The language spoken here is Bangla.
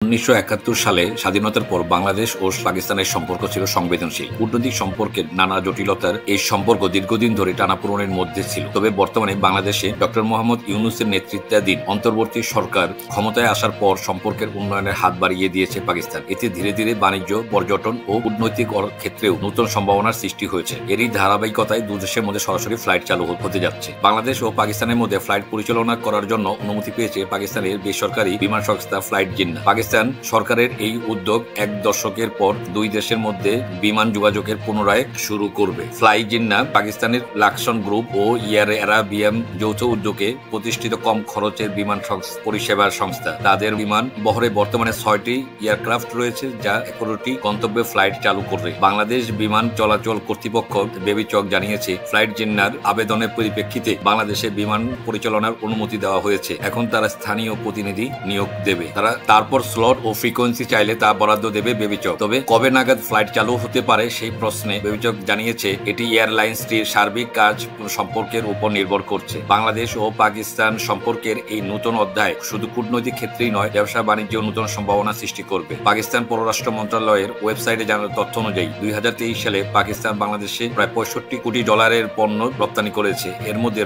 1971 সালে স্বাধীনতার পর বাংলাদেশ ও পাকিস্তানের সম্পর্ক ছিল সংবেদনশীল। কূটনৈতিক সম্পর্কের নানা জটিলতার এই সম্পর্ক দীর্ঘদিন ধরে টানাপোড়েনের মধ্যে ছিল। তবে বর্তমানে বাংলাদেশে ডক্টর মোহাম্মদ ইউনূসের নেতৃত্বাধীন অন্তর্বর্তী সরকার ক্ষমতায় আসার পর সম্পর্কের উন্নয়নের হাত বাড়িয়ে দিয়েছে পাকিস্তান। এতে ধীরে ধীরে বাণিজ্য, পর্যটন ও কূটনৈতিক ক্ষেত্রেও নতুন সম্ভাবনার সৃষ্টি হয়েছে। এরই ধারাবাহিকতায় দুই দেশের মধ্যে সরাসরি ফ্লাইট চালু হতে যাচ্ছে। বাংলাদেশ ও পাকিস্তানের মধ্যে ফ্লাইট পরিচালনা করার জন্য অনুমতি পেয়েছে পাকিস্তানের বেসরকারি বিমান সংস্থা ফ্লাইট জিন্নাহ। পাকিস্তান সরকারের এই উদ্যোগ এক দশকের পর দুই দেশের মধ্যে বিমান যোগাযোগের পুনরায় শুরু করবে। ফ্লাই জিন্নাহ পাকিস্তানের লাকসন গ্রুপ ও এয়ার আরাবিয়াম যৌথ উদ্যোগে প্রতিষ্ঠিত কম খরচের বিমান পরিষেবার সংস্থা। তাদের বিমান বহরে বর্তমানে 6টি এয়ারক্রাফট রয়েছে, যা 11টি গন্তব্যে ফ্লাইট চালু করবে। বাংলাদেশ বিমান চলাচল কর্তৃপক্ষ বেবিচক জানিয়েছে, ফ্লাইট জিন্নাহর আবেদনের পরিপ্রেক্ষিতে বাংলাদেশে বিমান পরিচালনার অনুমতি দেওয়া হয়েছে। এখন তারা স্থানীয় প্রতিনিধি নিয়োগ দেবে। তারপর স্লট ও ফ্রিকোয়েন্সি চাইলে তা বরাদ্দ দেবে বেবিচক। তবে কবে নাগাদ ফ্লাইট চালু হতে পারে সেই প্রশ্নে বেবিচক জানিয়েছে, এটি এয়ারলাইন্সটির সার্বিক কাজ সম্পর্কের উপর নির্ভর করছে। বাংলাদেশ ও পাকিস্তান সম্পর্কের এই নতুন অধ্যায় শুধু কূটনৈতিক ক্ষেত্রেই নয়, ব্যবসা বাণিজ্য নতুন সম্ভাবনা সৃষ্টি করবে। পাকিস্তান পররাষ্ট্র মন্ত্রণালয়ের ওয়েবসাইটে জানানো তথ্য অনুযায়ী 2023 সালে পাকিস্তান বাংলাদেশে প্রায় $65 কোটি পণ্য রপ্তানি করেছে। এর মধ্যে